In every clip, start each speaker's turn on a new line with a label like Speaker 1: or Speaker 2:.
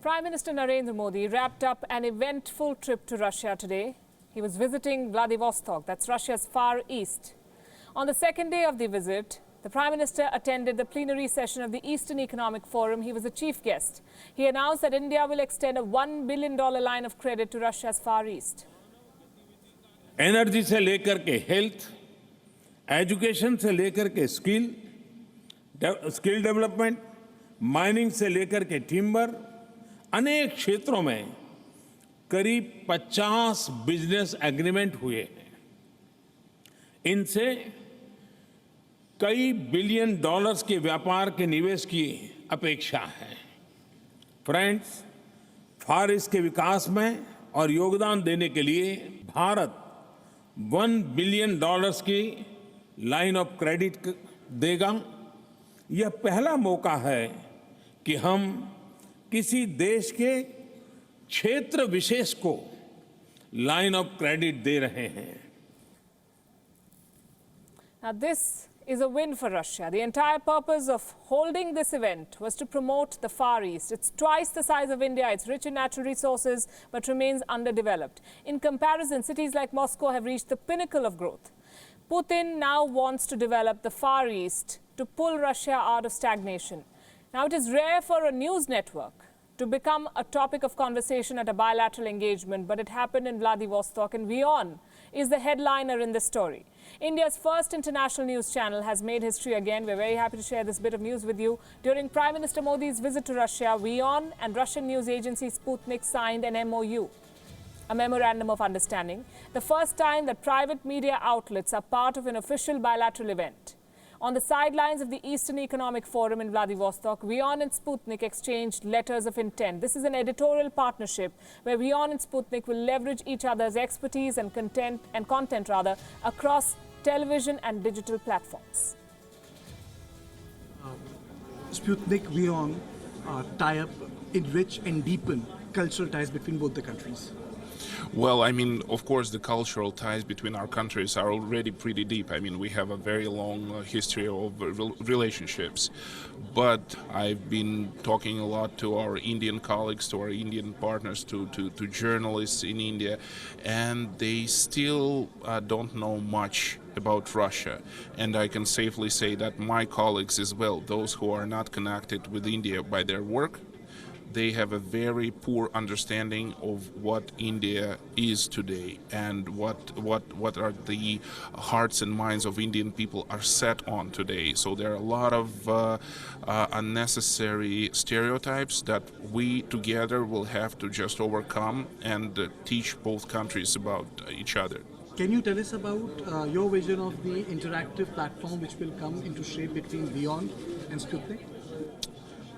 Speaker 1: Prime Minister Narendra Modi wrapped up an eventful trip to Russia today. He was visiting Vladivostok, that's Russia's far east. On the second day of the visit, the Prime Minister attended the plenary session of the Eastern Economic Forum. He was a chief guest. He announced that India will extend a $1 billion line of credit to Russia's far east.
Speaker 2: Energy से लेकर के health, education से लेकर के skill development, mining से लेकर के timber, अनेक क्षेत्रों में करीब 50 बिजनेस एग्रीमेंट हुए हैं। इनसे कई बिलियन डॉलर्स के व्यापार के निवेश की अपेक्षा है। फ्रेंड्स, फार ईस्ट के विकास में और योगदान देने के लिए भारत $1 बिलियन की लाइन ऑफ क्रेडिट देगा। यह पहला मौका है कि हम किसी देश के क्षेत्र विशेष को लाइन ऑफ क्रेडिट दे रहे हैं।
Speaker 1: Now this is a win for Russia. The entire purpose of holding this event was to promote the Far East. It's twice the size of India. It's rich in natural resources, but remains underdeveloped. In comparison, cities like Moscow have reached the pinnacle of growth. Putin now wants to develop the Far East to pull Russia out of stagnation. Now, it is rare for a news network to become a topic of conversation at a bilateral engagement, but it happened in Vladivostok, and Wion is the headliner in this story. India's first international news channel has made history again. We're very happy to share this bit of news with you. During Prime Minister Modi's visit to Russia, Wion and Russian news agency Sputnik signed an MOU, a memorandum of understanding, the first time that private media outlets are part of an official bilateral event. On the sidelines of the Eastern Economic Forum in Vladivostok, Wion and Sputnik exchanged letters of intent. This is an editorial partnership where Wion and Sputnik will leverage each other's expertise and content across television and digital platforms.
Speaker 3: Sputnik-Wion tie-up enrich and deepen cultural ties between both the countries.
Speaker 4: Well, I mean, of course, the cultural ties between our countries are already pretty deep. I mean, we have a very long history of relationships. But I've been talking a lot to our Indian colleagues, to our Indian partners, to journalists in India, and they still don't know much about Russia. And I can safely say that my colleagues as well, those who are not connected with India by their work, they have a very poor understanding of what India is today and what are the hearts and minds of Indian people are set on today. So there are a lot of unnecessary stereotypes that we together will have to just overcome and teach both countries about each other.
Speaker 3: Can you tell us about your vision of the interactive platform which will come into shape between Wion and Sputnik?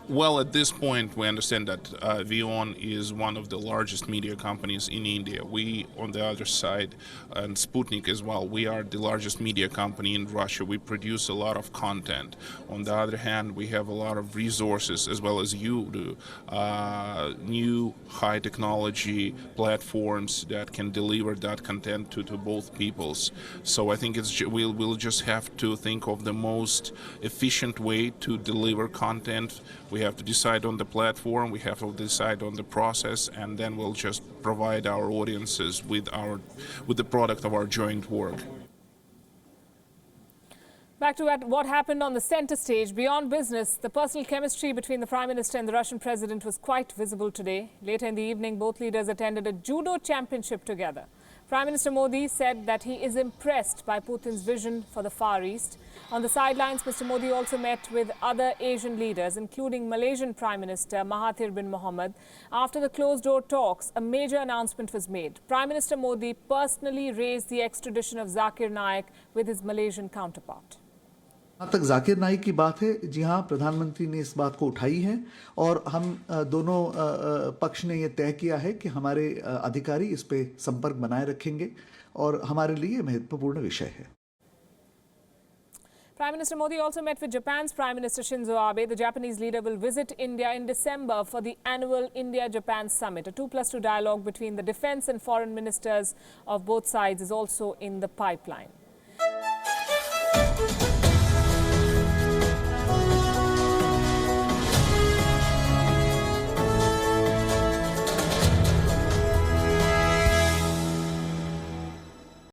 Speaker 4: Well, at this point, we understand that Wion is one of the largest media companies in India. We, on the other side, and Sputnik as well, we are the largest media company in Russia. We produce a lot of content. On the other hand, we have a lot of resources, as well as you do, new high technology platforms that can deliver that content to both peoples. So I think we'll just have to think of the most efficient way to deliver content. We have to decide on the platform, we have to decide on the process, and then we'll just provide our audiences with the product of our joint work.
Speaker 1: Back to what happened on the center stage. Beyond business, the personal chemistry between the Prime Minister and the Russian President was quite visible today. Later in the evening, both leaders attended a judo championship together. Prime Minister Modi said that he is impressed by Putin's vision for the Far East. On the sidelines, Mr. Modi also met with other Asian leaders, including Malaysian Prime Minister Mahathir bin Mohamed. After the closed-door talks, a major announcement was made. Prime Minister Modi personally raised the extradition of Zakir Naik with his Malaysian counterpart.
Speaker 5: जहाँ तक जाकिर नाइक की बात है, जी हाँ, प्रधानमंत्री ने इस बात को उठाई है और हम दोनों पक्ष ने ये तय किया है कि हमारे अधिकारी इस पे संपर्क बनाए रखेंगे और हमारे लिए महत्वपूर्ण विषय है.
Speaker 1: Prime Minister Modi also met with Japan's Prime Minister Shinzo Abe. The Japanese leader will visit India in December for the annual India-Japan Summit. A 2+2 dialogue between the defense and foreign ministers of both sides is also in the pipeline.